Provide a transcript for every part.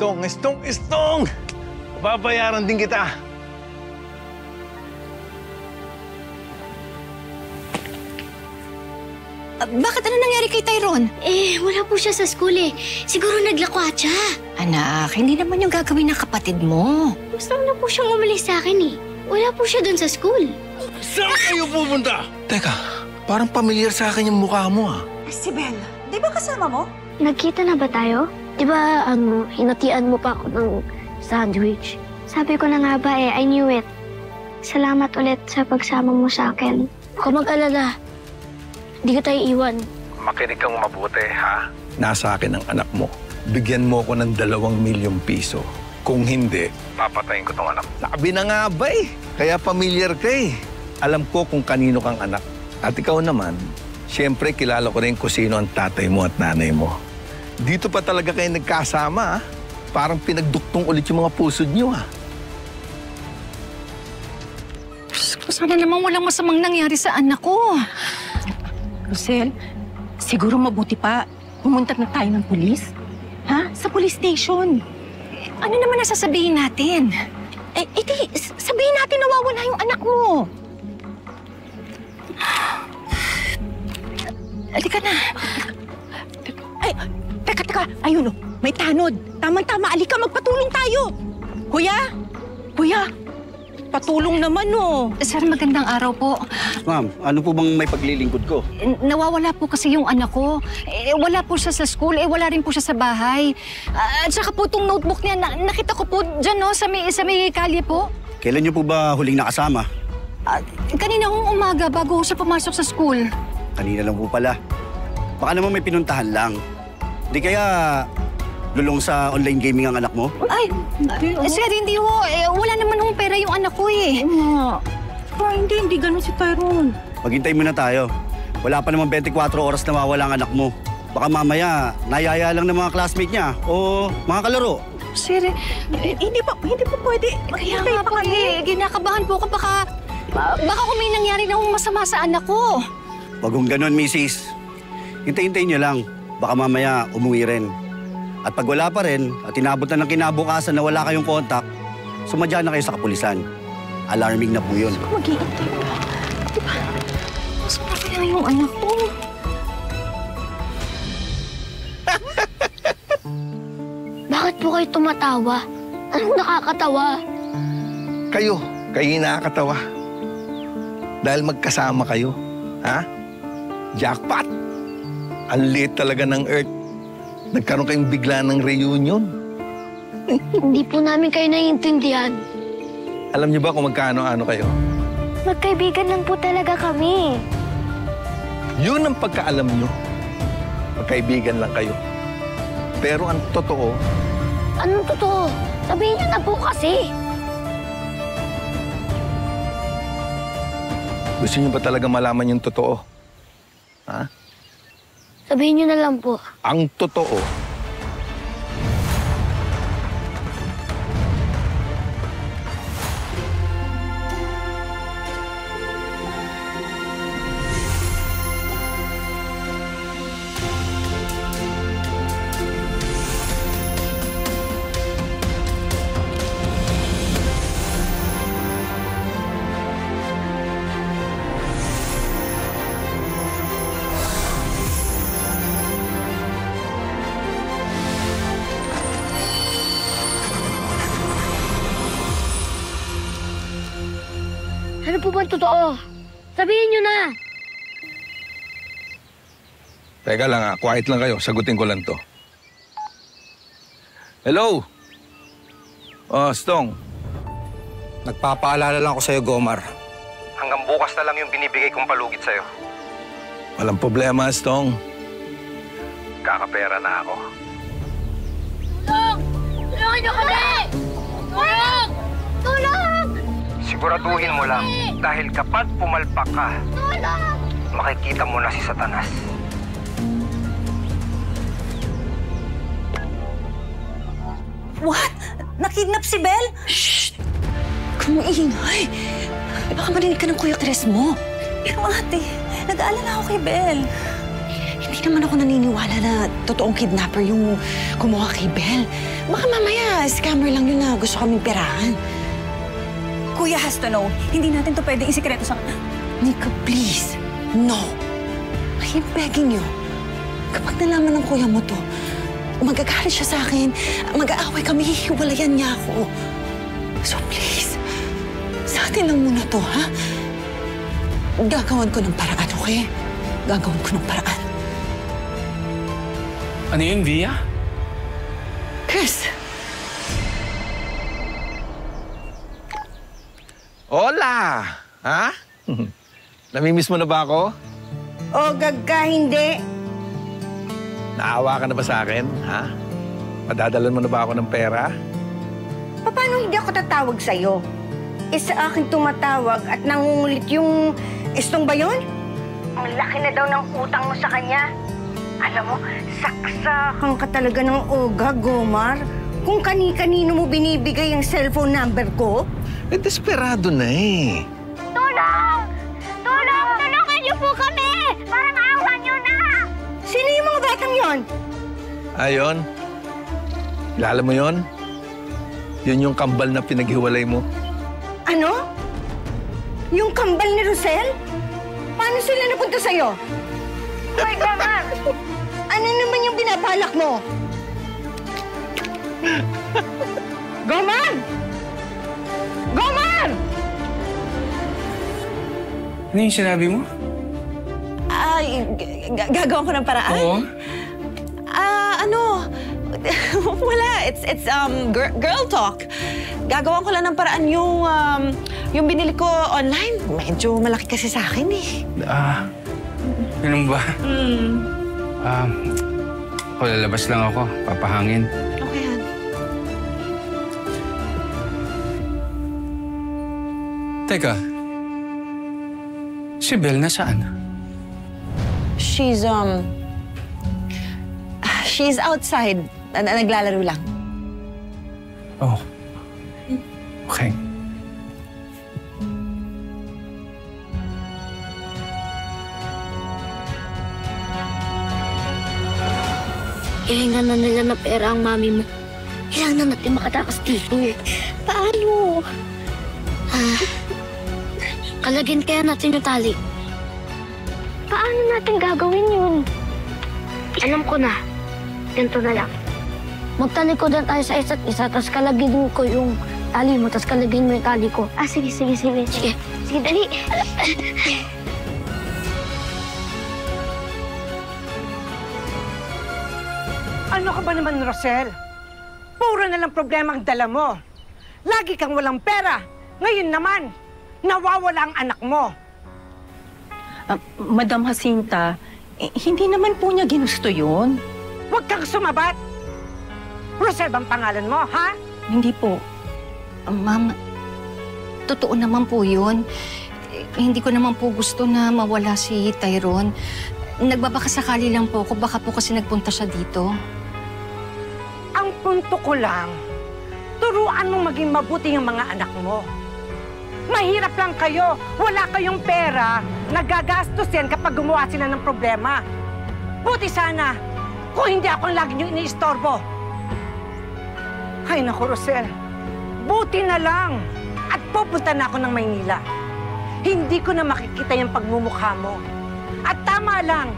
Estong! Babayaran din kita. Bakit ano nangyari kay Tyrone? Wala po siya sa school eh. Siguro naglakwatsa. Anak, hindi naman yung gagawin ng kapatid mo. Gusto na po siyang umalis sa akin eh. Wala po siya doon sa school. Saan kayo pupunta? Teka, parang pamilyar sa akin yung mukha mo Si Belle, di ba kasama mo? Nagkita na ba tayo? Di ba, hinatian mo pa ako ng sandwich? Sabi ko na nga ba I knew it. Salamat ulit sa pagsama mo sa akin. Huwag mag-alala. Di ka tayo iwan. Makinig kang mabuti, ha? Nasa akin ang anak mo. Bigyan mo ko ng 2 milyong piso. Kung hindi, papatayin ko tong anak. Sabi na nga ba eh. Kaya pamilyar ka eh. Alam ko kung kanino kang anak. At ikaw naman, siyempre kilala ko rin kung sino ang tatay mo at nanay mo. Dito pa talaga kayo nagkasama, ha? Parang pinagduktong ulit yung mga pusod niyo, ha? Sana naman walang masamang nangyari sa anak ko. Rosel, siguro mabuti pa pumunta na tayo ng pulis. Ha? Sa police station. Ano naman nasasabihin natin? Sabihin natin nawawala yung anak mo. Halika na. Teka. Ayun, may tanod. Tama-tama, alika, magpatulong tayo. Kuya, patulong naman, Sir, magandang araw po. Ma'am, ano po bang may paglilingkod ko? Nawawala po kasi yung anak ko. Wala po siya sa school, wala rin po siya sa bahay. At saka po itong notebook niya, nakita ko po dyan, sa may kalye po. Kailan niyo po ba huling nakasama? Kanina hong umaga bago siya pumasok sa school. Kanina lang po pala. Baka naman may pinuntahan lang. Di kaya lulong sa online gaming ang anak mo? Ay, sir, hindi ho. Wala naman hong pera yung anak ko eh. Hindi ganun si Tyrone. Maghintay muna tayo. Wala pa naman 24 oras na mawala ang anak mo. Baka mamaya, nayaya lang ng mga classmate niya o mga kalaro. Sir, Hindi pa pwede. kaya nga po ginakabahan po ko. Baka kung may nangyari na hong masama sa anak ko. Wag kong ganun, misis. Hintay-hintayin niyo lang. Baka mamaya umuwi rin. At pag wala pa rin, at inabot na ng kinabukasan na wala kayong kontak, sumadya na kayo sa kapulisan. Alarming na po yun. Mag-iintay pa. Diba? Masama na kaya yung anak ko. Bakit po kayo tumatawa? Anong nakakatawa? Kayo yung nakakatawa. Dahil magkasama kayo, ha? Jackpot! Ang liit talaga ng Earth. Nagkaroon kayong bigla ng reunion. Hindi po namin kayo naiintindihan. Alam niyo ba kung magkano-ano kayo? Magkaibigan lang po talaga kami. Yun ang pagkaalam niyo. Magkaibigan lang kayo. Pero ang totoo, Anong totoo? Sabihin niyo na po kasi. gusto niyo ba talaga malaman yung totoo? Ha? Sabihin niyo na lang po. Ang totoo, Ano po ba ang totoo? Sabihin niyo na. teka lang quiet lang kayo. Sagutin ko lang to. Hello? Stong. Nagpapaalala lang ako sa'yo, Gomar. Hanggang bukas na lang yung binibigay kong palugit sa'yo. Walang problema, Stong. Kakapera na ako. Tulong! Tulungan niyo kami! Tulong! Tulong! Siguraduhin mo lang, dahil kapag pumalpak ka, Tulong! makikita mo na si Satanas. What? Nakidnap si Belle? Shh! Kung maingay. Baka marinig ka ng Kuya Tres mo. Pero ate, nag-aalala ako kay Belle. Hindi naman ako naniniwala na totoong kidnapper yung kumuha kay Belle. Baka mamaya, scammer lang yun na gusto kaming perahan. Kuya has to know. Hindi natin to pwedeng isikreto sa kanya. Nika, please. No. I am begging you. Kapag nalaman ng kuya mo to, magagalit siya sa akin, mag-aaway kami, hihiwalayan niya ako. So please, sa atin lang muna to, ha? Gagawan ko ng paraan, okay? Gagawan ko ng paraan. Ano yun, Via? Chris! Hola! Ha? Namimiss mo na ba ako? O gagka, hindi. Naawa ka na ba sa akin, ha? Madadalan mo na ba ako ng pera? Paano hindi ako tatawag sa'yo? Sa akin tumatawag at nangungulit yung estong ba yun? Ang laki na daw ng utang mo sa kanya. Alam mo, saksakan ka talaga ng oga, Gomar. Kung kani-kanino mo binibigay ang cellphone number ko. Desperado na eh. Tulong! Tulong! Tulungan niyo po kami! Parang awa niyo na! Sino yung mga batang yon? Ayon. Kilala mo yon? Yun yung kambal na pinaghiwalay mo. Ano? Yung kambal ni Rosel? Paano sila napunta sa'yo? Hoy, Gomar! Ano naman yung binabalak mo? Gomar! Gomar! Ano yung sinabi mo? Ay, gagawan ko ng paraan? Oo. Wala. It's girl talk. Gagawan ko lang ng paraan yung binili ko online. Medyo malaki kasi sa akin eh. Ganun ba? Ako lalabas lang ako. Papahangin. Okay, Han. Teka. Si Belle nasaan? She's outside. Naglalaro lang. Oh. Okay. Ihingan na nila na pera ang mami mo. Kailangan na natin makatakas dito. Paano? Kalagin kaya natin yung tali. Paano natin gagawin yun? Alam ko na. Ganito na lang. Magtalikodan tayo sa isa't isa, tapos kalagin ko yung tali mo, tapos kalagin mo yung tali ko. Sige. Sige, dali. Ano ka ba naman, Rosel? Puro na lang problema ang dala mo. Lagi kang walang pera. Ngayon naman, nawawala ang anak mo. Madam Jacinta, hindi naman po niya ginusto yun. Huwag kang sumabat. Rosel bang pangalan mo, ha? Hindi po. Ma'am, totoo naman po yun. Hindi ko naman po gusto na mawala si Tyrone. Nagbabakasakali lang po ako. Baka po kasi nagpunta siya dito. Ang punto ko lang, turuan mong maging mabuti ang mga anak mo. Mahirap lang kayo. Wala kayong pera. Nagagastos yan kapag gumawa sila ng problema. Buti sana kung hindi ako lagi niyong iniistorbo. Ay, naku, Rosel. Buti na lang. At pupunta na ako ng Maynila. Hindi ko na makikita yung pagmumukha mo. At tama lang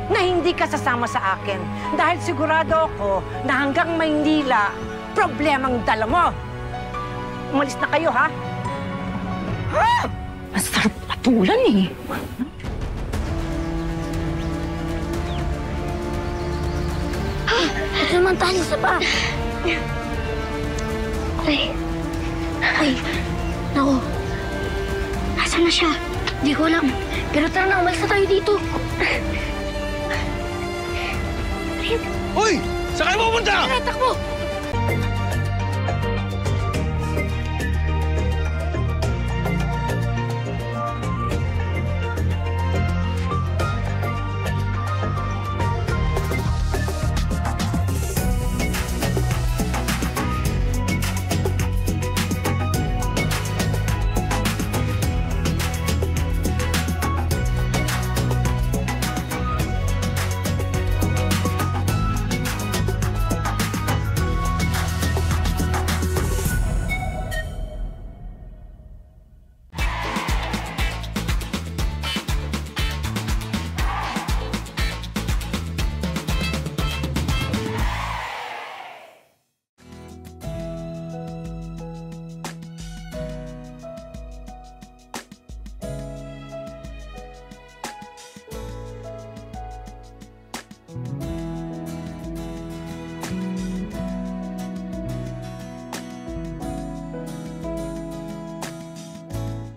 na hindi ka sasama sa akin. Dahil sigurado ako na hanggang Maynila, problemang dala mo. Umalis na kayo, ha? Ha? Ang sarap patulan eh. Ito naman tali sa pa. Ay, naku. Nasaan na siya? Di ko alam. Pero tara na, umalis na tayo dito. Uy! Saan kayo pupunta? Tara, takbo!